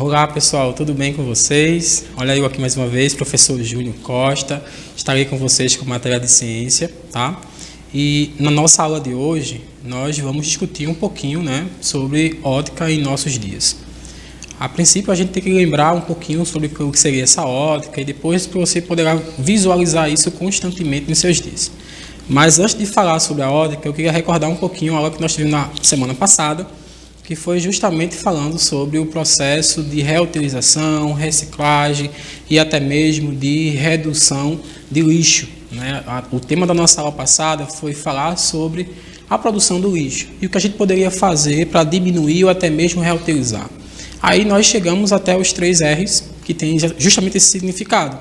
Olá pessoal, tudo bem com vocês? Olha eu aqui mais uma vez, professor Júnior Costa. Estarei com vocês com matéria de ciência, tá? E na nossa aula de hoje, nós vamos discutir um pouquinho, sobre ótica em nossos dias. A princípio, a gente tem que lembrar um pouquinho sobre o que seria essa ótica e depois você poderá visualizar isso constantemente nos seus dias. Mas antes de falar sobre a ótica, eu queria recordar um pouquinho a aula que nós tivemos na semana passada, que foi justamente falando sobre o processo de reutilização, reciclagem e até mesmo de redução de lixo, O tema da nossa aula passada foi falar sobre a produção do lixo e o que a gente poderia fazer para diminuir ou até mesmo reutilizar. Aí nós chegamos até os 3 R's, que tem justamente esse significado,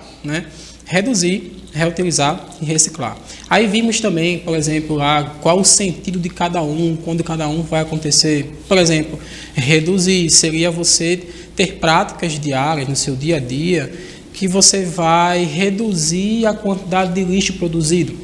Reduzir, reutilizar e reciclar. Aí vimos também, por exemplo, qual o sentido de cada um, quando cada um vai acontecer. Por exemplo, reduzir seria você ter práticas diárias no seu dia a dia que você vai reduzir a quantidade de lixo produzido,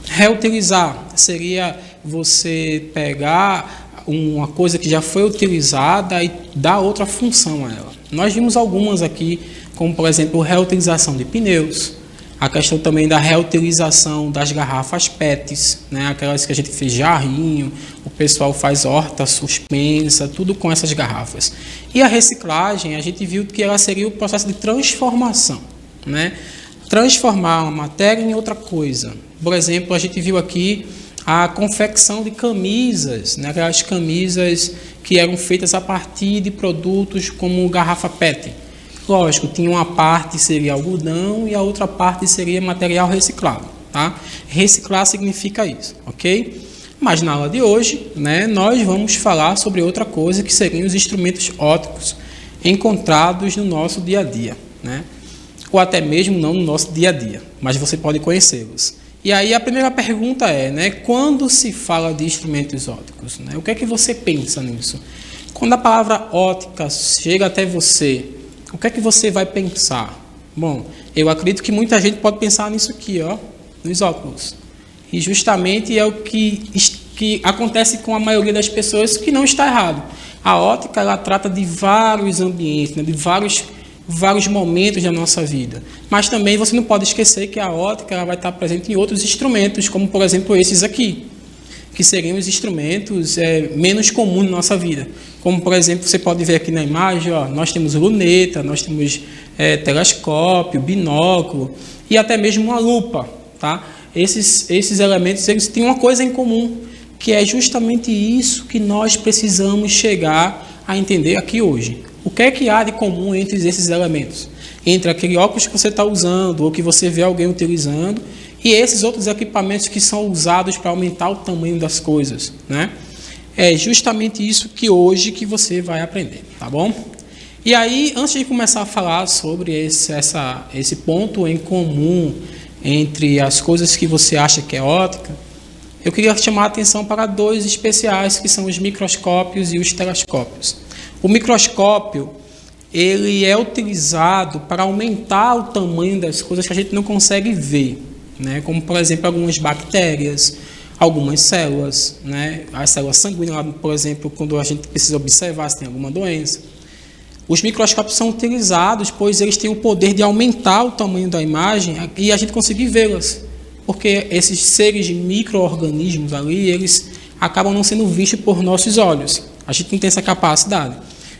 Reutilizar seria você pegar uma coisa que já foi utilizada e dar outra função a ela. Nós vimos algumas aqui, como por exemplo, reutilização de pneus, a questão também da reutilização das garrafas PETs, aquelas que a gente fez jarrinho, o pessoal faz horta suspensa, tudo com essas garrafas. E a reciclagem, a gente viu que ela seria o processo de transformação, Transformar uma matéria em outra coisa. Por exemplo, a gente viu aqui a confecção de camisas, aquelas camisas que eram feitas a partir de produtos como garrafa PET. Lógico, tinha uma parte seria algodão e a outra parte seria material reciclado, tá? Reciclar significa isso, ok? Mas na aula de hoje, nós vamos falar sobre outra coisa que seriam os instrumentos ópticos encontrados no nosso dia a dia, Ou até mesmo não no nosso dia a dia, mas você pode conhecê-los. E aí a primeira pergunta é, quando se fala de instrumentos ópticos, o que é que você pensa nisso? Quando a palavra óptica chega até você, o que é que você vai pensar? Bom, eu acredito que muita gente pode pensar nisso aqui, nos óculos. E justamente é o que acontece com a maioria das pessoas, que não está errado. A óptica, ela trata de vários ambientes, de vários momentos da nossa vida. Mas também você não pode esquecer que a óptica ela vai estar presente em outros instrumentos, como por exemplo esses aqui, que seriam os instrumentos menos comuns na nossa vida. Como, por exemplo, você pode ver aqui na imagem, nós temos luneta, nós temos telescópio, binóculo e até mesmo uma lupa. Tá? Esses elementos eles têm uma coisa em comum, que é justamente isso que nós precisamos chegar a entender aqui hoje. O que é que há de comum entre esses elementos? Entre aquele óculos que você está usando ou que você vê alguém utilizando e esses outros equipamentos que são usados para aumentar o tamanho das coisas, É justamente isso que hoje que você vai aprender, tá bom? E aí, antes de começar a falar sobre esse ponto em comum entre as coisas que você acha que é óptica, eu queria chamar a atenção para 2 especiais, que são os microscópios e os telescópios. O microscópio, ele é utilizado para aumentar o tamanho das coisas que a gente não consegue ver, como, por exemplo, algumas bactérias, algumas células, As células sanguíneas, por exemplo, quando a gente precisa observar se tem alguma doença. Os microscópios são utilizados, pois eles têm o poder de aumentar o tamanho da imagem e a gente conseguir vê-las, porque esses seres micro-organismos ali, eles acabam não sendo vistos por nossos olhos. A gente não tem essa capacidade.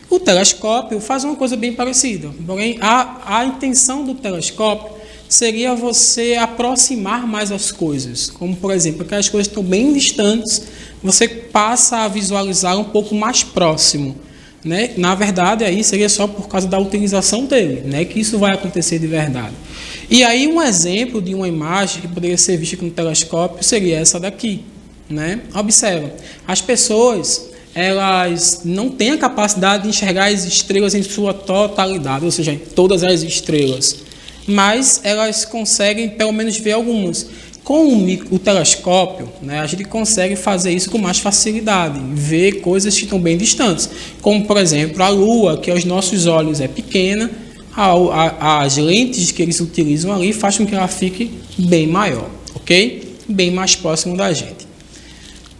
O telescópio faz uma coisa bem parecida, porém a intenção do telescópio seria você aproximar mais as coisas, como por exemplo, aquelas coisas que estão bem distantes, você passa a visualizar um pouco mais próximo, Na verdade, aí seria só por causa da utilização dele, que isso vai acontecer de verdade. E aí um exemplo de uma imagem que poderia ser vista com o telescópio seria essa daqui, Observa, as pessoas elas não têm a capacidade de enxergar as estrelas em sua totalidade, ou seja, todas as estrelas, mas elas conseguem pelo menos ver algumas. Com o telescópio, a gente consegue fazer isso com mais facilidade, ver coisas que estão bem distantes, como por exemplo a Lua, que aos nossos olhos é pequena, as lentes que eles utilizam ali fazem com que ela fique bem maior, ok? Bem mais próximo da gente.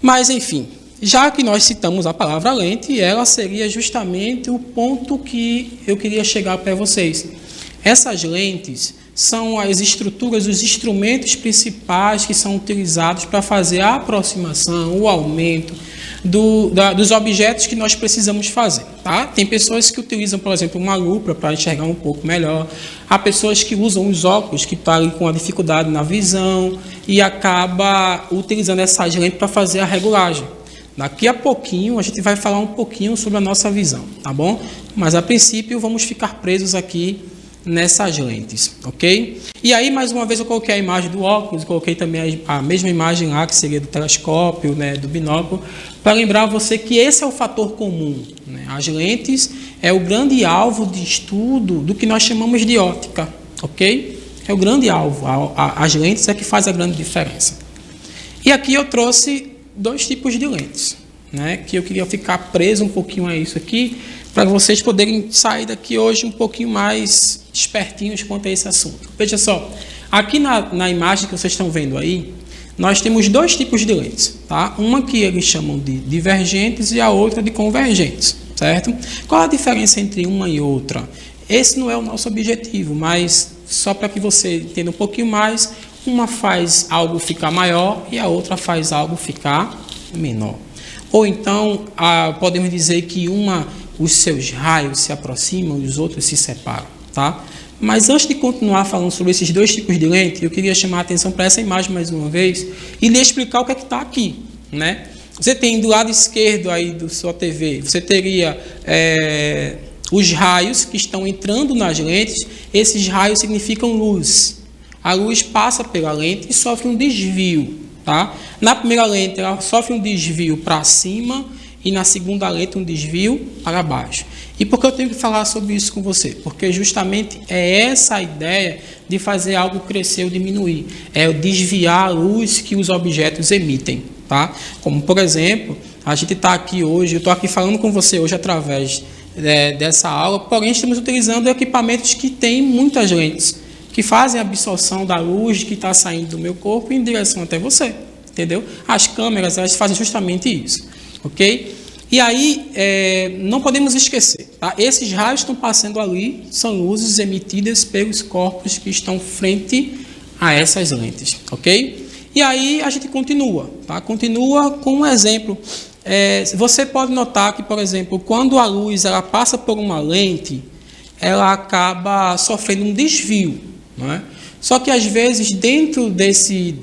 Mas enfim, Já que nós citamos a palavra lente, ela seria justamente o ponto que eu queria chegar para vocês. Essas lentes são as estruturas, os instrumentos principais que são utilizados para fazer a aproximação, o aumento dos objetos que nós precisamos fazer. Tá? Tem pessoas que utilizam, por exemplo, uma lupa para enxergar um pouco melhor. Há pessoas que usam os óculos, que estão com a dificuldade na visão e acaba utilizando essas lentes para fazer a regulagem. Daqui a pouquinho a gente vai falar um pouquinho sobre a nossa visão, tá bom? Mas a princípio vamos ficar presos aqui nessas lentes, ok? E aí mais uma vez eu coloquei a imagem do óculos, coloquei também a mesma imagem lá que seria do telescópio, né, do binóculo, para lembrar você que esse é o fator comum, né? As lentes é o grande alvo de estudo do que nós chamamos de óptica, ok? É o grande alvo, as lentes é que faz a grande diferença. E aqui eu trouxe dois tipos de lentes, né, que eu queria ficar preso um pouquinho a isso aqui, para vocês poderem sair daqui hoje um pouquinho mais espertinhos quanto a esse assunto. Veja só, aqui na imagem que vocês estão vendo aí, nós temos dois tipos de lentes, tá? Uma que eles chamam de divergentes e a outra de convergentes, certo? Qual a diferença entre uma e outra? Esse não é o nosso objetivo, mas só para que você entenda um pouquinho mais, uma faz algo ficar maior e a outra faz algo ficar menor. Ou então, podemos dizer que os seus raios se aproximam e os outros se separam, tá? Mas antes de continuar falando sobre esses dois tipos de lente, eu queria chamar a atenção para essa imagem mais uma vez e lhe explicar o que é que está aqui, né? Você tem do lado esquerdo aí da sua TV, você teria os raios que estão entrando nas lentes. Esses raios significam luz. A luz passa pela lente e sofre um desvio, tá? Na primeira lente, ela sofre um desvio para cima e na segunda lente um desvio para baixo. E por que eu tenho que falar sobre isso com você? Porque justamente é essa a ideia de fazer algo crescer ou diminuir. É desviar a luz que os objetos emitem, tá? Como, por exemplo, a gente está aqui hoje, eu estou aqui falando com você hoje através dessa aula, porém estamos utilizando equipamentos que têm muitas lentes, que fazem a absorção da luz que está saindo do meu corpo em direção até você, entendeu? As câmeras, elas fazem justamente isso, ok? E aí, não podemos esquecer, tá? Esses raios que estão passando ali são luzes emitidas pelos corpos que estão frente a essas lentes, ok? E aí a gente continua, tá? Continua com um exemplo. Você pode notar que, por exemplo, quando a luz ela passa por uma lente, ela acaba sofrendo um desvio, não é? Só que às vezes dentro desse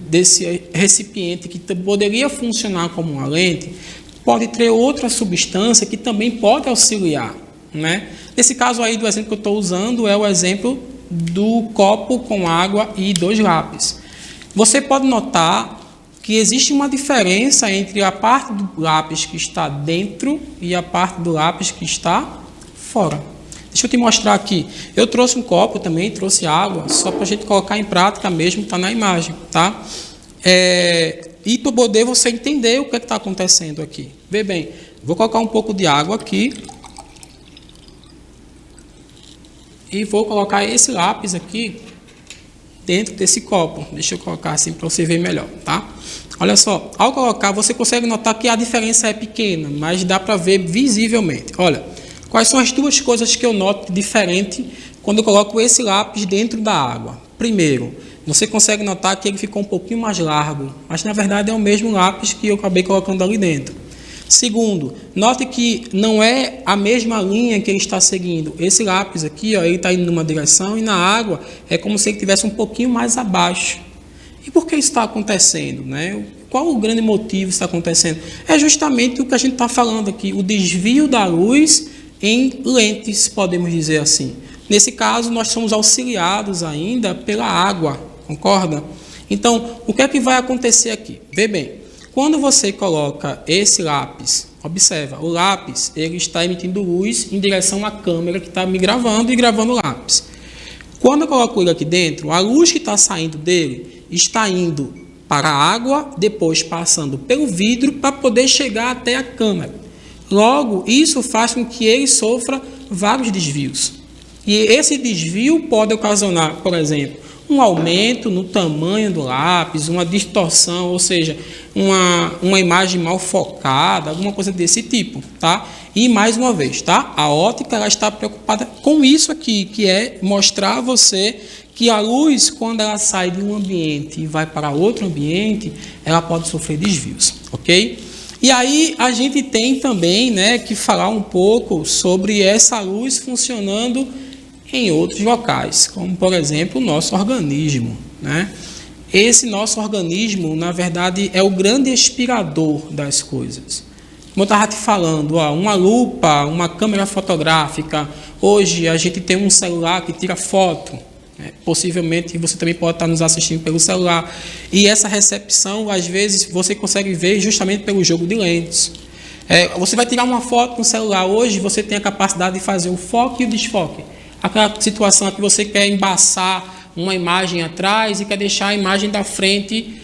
recipiente que poderia funcionar como uma lente, pode ter outra substância que também pode auxiliar, né? Nesse caso aí do exemplo que eu estou usando é o exemplo do copo com água e 2 lápis. Você pode notar que existe uma diferença entre a parte do lápis que está dentro e a parte do lápis que está fora. Deixa eu te mostrar aqui. Eu trouxe um copo também, trouxe água, só para a gente colocar em prática mesmo, está na imagem, tá? E para poder você entender o que está acontecendo aqui. Vê bem, vou colocar um pouco de água aqui. E vou colocar esse lápis aqui dentro desse copo. Deixa eu colocar assim para você ver melhor, tá? Olha só, ao colocar, você consegue notar que a diferença é pequena, mas dá para ver visivelmente. Olha, quais são as duas coisas que eu noto diferente quando eu coloco esse lápis dentro da água? Primeiro, você consegue notar que ele ficou um pouquinho mais largo, mas na verdade é o mesmo lápis que eu acabei colocando ali dentro. Segundo, note que não é a mesma linha que ele está seguindo. Esse lápis aqui, ó, ele está indo numa direção e na água é como se ele estivesse um pouquinho mais abaixo. E por que isso está acontecendo, né? Qual o grande motivo está acontecendo? É justamente o que a gente está falando aqui, o desvio da luz em lentes, podemos dizer assim. Nesse caso, nós somos auxiliados ainda pela água, concorda? Então, o que é que vai acontecer aqui? Vê bem, quando você coloca esse lápis, observa, o lápis ele está emitindo luz em direção à câmera que está me gravando e gravando o lápis. Quando eu coloco ele aqui dentro, a luz que está saindo dele está indo para a água, depois passando pelo vidro para poder chegar até a câmera. Logo, isso faz com que ele sofra vários desvios. E esse desvio pode ocasionar, por exemplo, um aumento no tamanho do lápis, uma distorção, ou seja, uma imagem mal focada, alguma coisa desse tipo, tá? E mais uma vez, tá? A ótica ela está preocupada com isso aqui, que é mostrar a você que a luz, quando ela sai de um ambiente e vai para outro ambiente, ela pode sofrer desvios, ok? E aí a gente tem também, né, que falar um pouco sobre essa luz funcionando em outros locais, como por exemplo o nosso organismo, né? Esse nosso organismo, na verdade, é o grande aspirador das coisas. Como eu estava te falando, uma lupa, uma câmera fotográfica, hoje a gente tem um celular que tira foto, né? Possivelmente você também pode estar nos assistindo pelo celular, e essa recepção, às vezes, você consegue ver justamente pelo jogo de lentes. Você vai tirar uma foto no celular, hoje você tem a capacidade de fazer o foco e o desfoque. Aquela situação que você quer embaçar uma imagem atrás e quer deixar a imagem da frente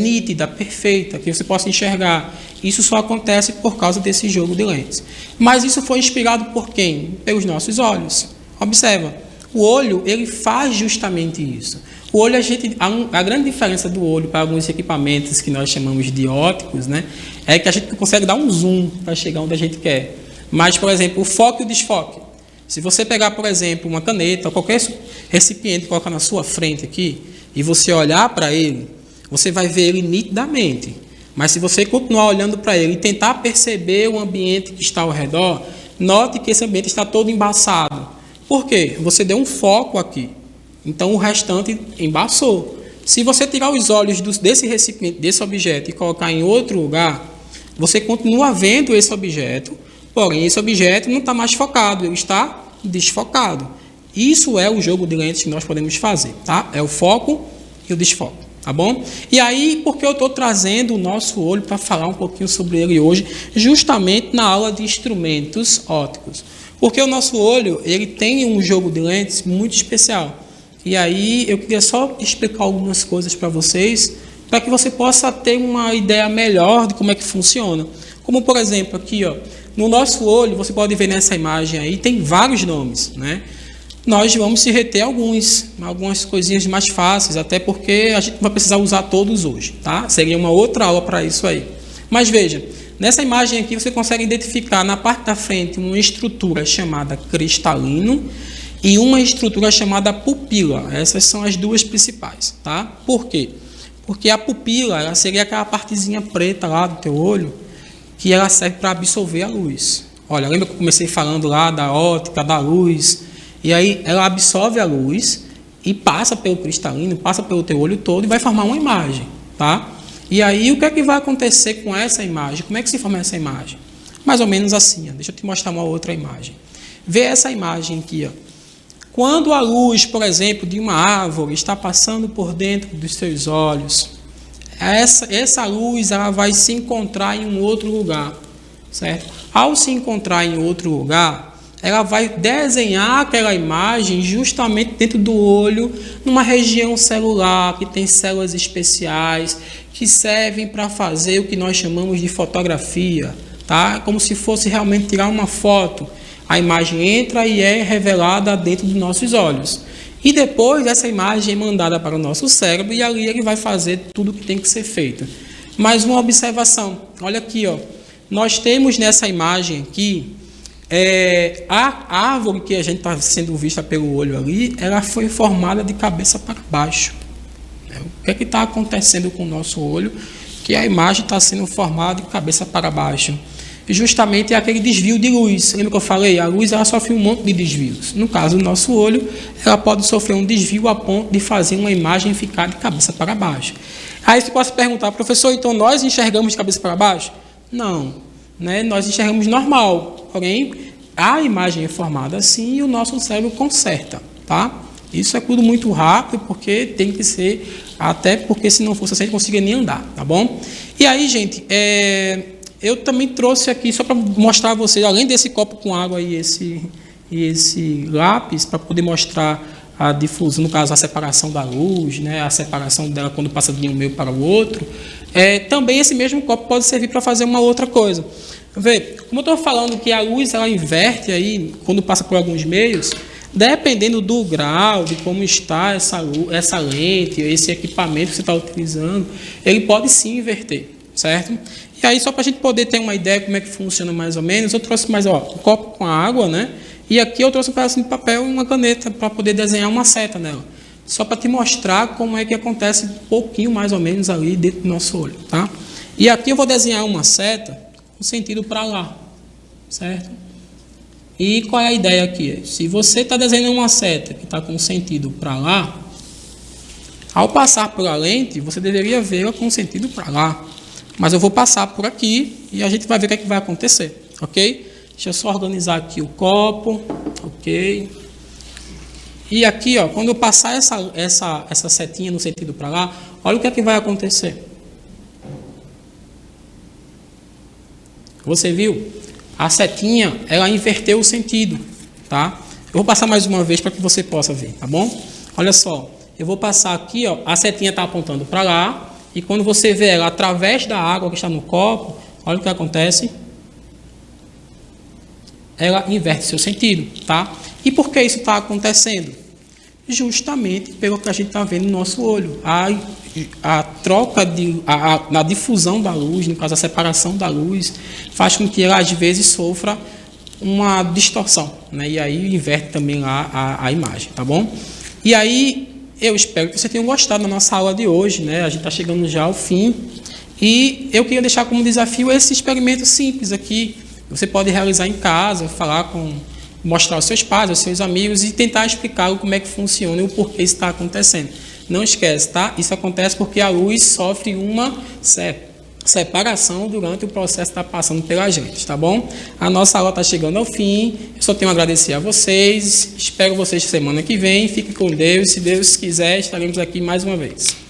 nítida, perfeita, que você possa enxergar. Isso só acontece por causa desse jogo de lentes. Mas isso foi inspirado por quem? Pelos nossos olhos. Observa, o olho ele faz justamente isso. O olho, a grande diferença do olho para alguns equipamentos que nós chamamos de ópticos, né, é que a gente consegue dar um zoom para chegar onde a gente quer. Mas, por exemplo, o foco e o desfoque. Se você pegar, por exemplo, uma caneta ou qualquer recipiente e colocar na sua frente aqui, e você olhar para ele, você vai ver ele nitidamente. Mas se você continuar olhando para ele e tentar perceber o ambiente que está ao redor, note que esse ambiente está todo embaçado. Por quê? Você deu um foco aqui. Então o restante embaçou. Se você tirar os olhos desse recipiente, desse objeto e colocar em outro lugar, você continua vendo esse objeto, porém esse objeto não está mais focado, ele está desfocado. Isso é o jogo de lentes que nós podemos fazer, tá? É o foco e o desfoque, tá bom? E aí, por que eu estou trazendo o nosso olho para falar um pouquinho sobre ele hoje, justamente na aula de instrumentos ópticos? Porque o nosso olho, ele tem um jogo de lentes muito especial. E aí, eu queria só explicar algumas coisas para vocês, para que você possa ter uma ideia melhor de como é que funciona. Como, por exemplo, aqui, ó, no nosso olho, você pode ver nessa imagem aí, tem vários nomes, né? Nós vamos se reter algumas coisinhas mais fáceis, até porque a gente não vai precisar usar todos hoje, tá? Seria uma outra aula para isso aí. Mas veja, nessa imagem aqui você consegue identificar na parte da frente uma estrutura chamada cristalino e uma estrutura chamada pupila. Essas são as duas principais, tá? Por quê? Porque a pupila, ela seria aquela partezinha preta lá do teu olho, que ela serve para absorver a luz. Olha, lembra que eu comecei falando lá da óptica, da luz? E aí ela absorve a luz e passa pelo cristalino, passa pelo teu olho todo e vai formar uma imagem, tá? E aí o que é que vai acontecer com essa imagem? Como é que se forma essa imagem? Mais ou menos assim, ó. Deixa eu te mostrar uma outra imagem. Vê essa imagem aqui, ó. Quando a luz, por exemplo, de uma árvore está passando por dentro dos seus olhos, essa luz ela vai se encontrar em um outro lugar, certo? Ao se encontrar em outro lugar, ela vai desenhar aquela imagem justamente dentro do olho, numa região celular, que tem células especiais, que servem para fazer o que nós chamamos de fotografia, tá? Como se fosse realmente tirar uma foto. A imagem entra e é revelada dentro dos nossos olhos. E depois essa imagem é mandada para o nosso cérebro e ali ele vai fazer tudo o que tem que ser feito. Mais uma observação. Olha aqui, ó. Nós temos nessa imagem aqui, a árvore que a gente está sendo vista pelo olho ali, ela foi formada de cabeça para baixo. O que é que está acontecendo com o nosso olho? Que a imagem está sendo formada de cabeça para baixo. E justamente é aquele desvio de luz. Lembra que eu falei? A luz ela sofre um monte de desvios. No caso do nosso olho, ela pode sofrer um desvio a ponto de fazer uma imagem ficar de cabeça para baixo. Aí você pode se perguntar, professor, então nós enxergamos de cabeça para baixo? Não, né? Nós enxergamos normal, porém a imagem é formada assim e o nosso cérebro conserta, tá? Isso é tudo muito rápido, porque tem que ser, até porque se não fosse assim, a gente não conseguiria nem andar, tá bom? E aí, gente, eu também trouxe aqui, só para mostrar a vocês, além desse copo com água e esse lápis, para poder mostrar a difusão, no caso, a separação da luz, né, a separação dela quando passa de um meio para o outro. Também esse mesmo copo pode servir para fazer uma outra coisa. Vê, como eu estou falando que a luz ela inverte aí, quando passa por alguns meios, Dependendo do grau, de como está essa lente, esse equipamento que você está utilizando, ele pode sim inverter, certo? E aí, só para a gente poder ter uma ideia como é que funciona mais ou menos, eu trouxe mais, ó, um copo com água, né? E aqui eu trouxe um pedacinho de papel e uma caneta para poder desenhar uma seta nela. Só para te mostrar como é que acontece um pouquinho mais ou menos ali dentro do nosso olho, tá? E aqui eu vou desenhar uma seta com sentido para lá, certo? E qual é a ideia aqui? Se você está desenhando uma seta que está com sentido para lá, ao passar pela lente, você deveria vê-la com sentido para lá. Mas eu vou passar por aqui e a gente vai ver o que é que vai acontecer, ok? Deixa eu só organizar aqui o copo, ok? E aqui, ó, quando eu passar essa setinha no sentido para lá, olha o que é que vai acontecer. Você viu? A setinha, ela inverteu o sentido, tá? Eu vou passar mais uma vez para que você possa ver, tá bom? Olha só, eu vou passar aqui, ó, a setinha está apontando para lá, e quando você vê ela através da água que está no copo, olha o que acontece. Ela inverte seu sentido, tá? E por que isso está acontecendo? Justamente pelo que a gente está vendo no nosso olho. A troca, a difusão da luz, no caso a separação da luz, faz com que ela às vezes sofra uma distorção, né? E aí inverte também lá a imagem, tá bom? E aí eu espero que você tenha gostado da nossa aula de hoje, né? A gente está chegando já ao fim e eu queria deixar como desafio esse experimento simples aqui. Você pode realizar em casa, mostrar aos seus pais, aos seus amigos e tentar explicar como é que funciona e o porquê isso está acontecendo. Não esquece, tá? Isso acontece porque a luz sofre uma separação durante o processo que está passando pela gente, tá bom? A nossa aula está chegando ao fim. Eu só tenho a agradecer a vocês. Espero vocês semana que vem. Fiquem com Deus. Se Deus quiser, estaremos aqui mais uma vez.